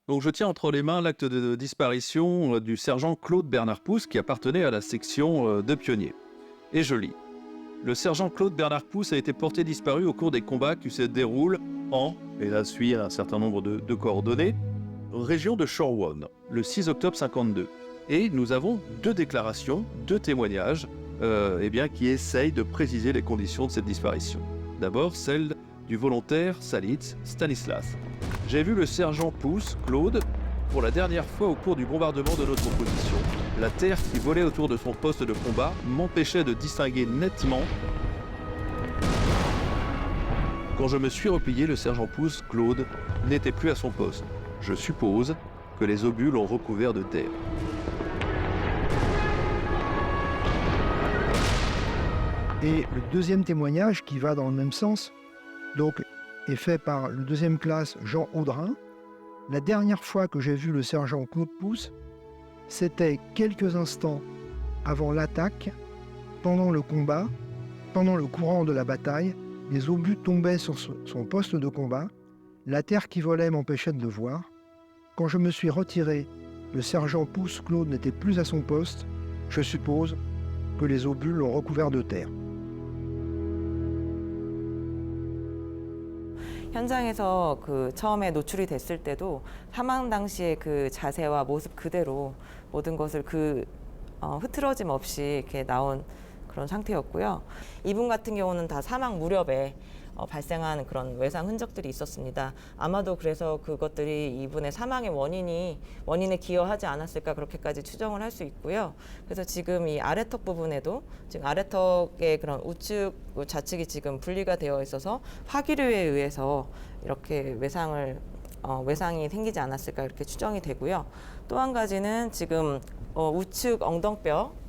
Donc je tiens entre les mains l'acte de disparition du sergent Claude Bernard Pousse qui appartenait à la section de pionniers. Et je lis. Le sergent Claude Bernard Pousse a été porté disparu au cours des combats qui se déroulent en, et là suit un certain nombre de coordonnées, région de Chorwon, le 6 octobre 52. Et nous avons deux déclarations, deux témoignages qui essayent de préciser les conditions de cette disparition. D'abord, celle du volontaire Salit Stanislas. J'ai vu le sergent Pousse, Claude, pour la dernière fois au cours du bombardement de notre position. La terre qui volait autour de son poste de combat m'empêchait de distinguer nettement. Quand je me suis replié, le sergent Pousse, Claude, n'était plus à son poste. Je suppose que les obus l'ont recouvert de terre. Et le deuxième témoignage, qui va dans le même sens, donc, est fait par le deuxième classe Jean Audrin. La dernière fois que j'ai vu le sergent Claude Pousse, c'était quelques instants avant l'attaque, pendant le combat, pendant le courant de la bataille. Les obus tombaient sur son poste de combat. La terre qui volait m'empêchait de le voir. Quand je me suis retiré, le sergent Pousse Claude n'était plus à son poste. Je suppose que les obus l'ont recouvert de terre. 현장에서 그 처음에 노출이 됐을 때도 사망 당시의 그 자세와 모습 그대로 모든 것을 흐트러짐 없이 이렇게 나온 그런 상태였고요. 이분 같은 경우는 다 사망 무렵에 발생한 그런 외상 흔적들이 있었습니다. 아마도 그래서 그것들이 이분의 사망의 원인에 기여하지 않았을까 그렇게까지 추정을 할 수 있고요. 그래서 지금 이 아래턱 부분에도 지금 아래턱의 그런 우측 좌측이 지금 분리가 되어 있어서 화기류에 의해서 이렇게 외상이 생기지 않았을까 이렇게 추정이 되고요. 또 한 가지는 지금 우측 엉덩뼈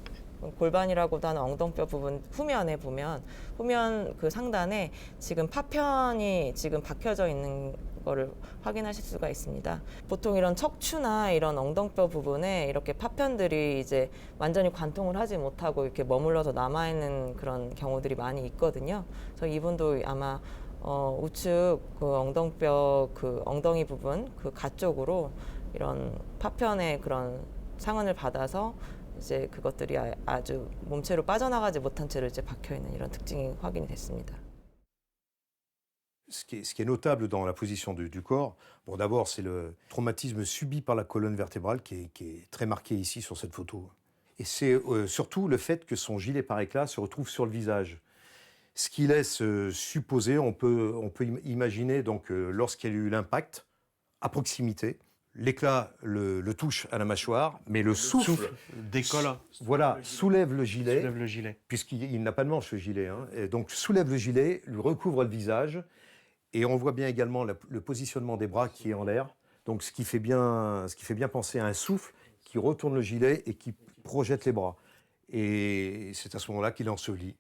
골반이라고도 하는 엉덩뼈 부분 후면에 보면 후면 그 상단에 지금 파편이 지금 박혀져 있는 거를 확인하실 수가 있습니다. 보통 이런 척추나 이런 엉덩뼈 부분에 이렇게 파편들이 이제 완전히 관통을 하지 못하고 이렇게 머물러서 남아 있는 그런 경우들이 많이 있거든요. 그래서 이분도 아마 우측 그 엉덩뼈 그 엉덩이 부분 그 가쪽으로 이런 파편의 그런 상흔을 받아서 이제 그것들이 아주 몸체로 빠져나가지 못한 채로 이제 박혀 있는 이런 특징이 확인이 됐습니다. Ce qui est notable dans la position du corps, bon, d'abord, c'est le traumatisme subi par la colonne vertébrale qui est très marqué ici sur cette photo. Et c'est surtout le fait que son gilet par éclat se retrouve sur le visage. Ce qui laisse supposer, on peut imaginer donc lorsqu'il y a eu l'impact, à proximité, l'éclat le touche à la mâchoire, mais le souffle décolle. Voilà, soulève le gilet, Soulève le gilet. puisqu'il n'a pas de manche, ce gilet. Hein, et donc soulève le gilet, lui recouvre le visage, et on voit bien également le positionnement des bras qui est en l'air, donc ce qui fait bien penser à un souffle qui retourne le gilet et qui projette les bras. Et c'est à ce moment-là qu'il est enseveli.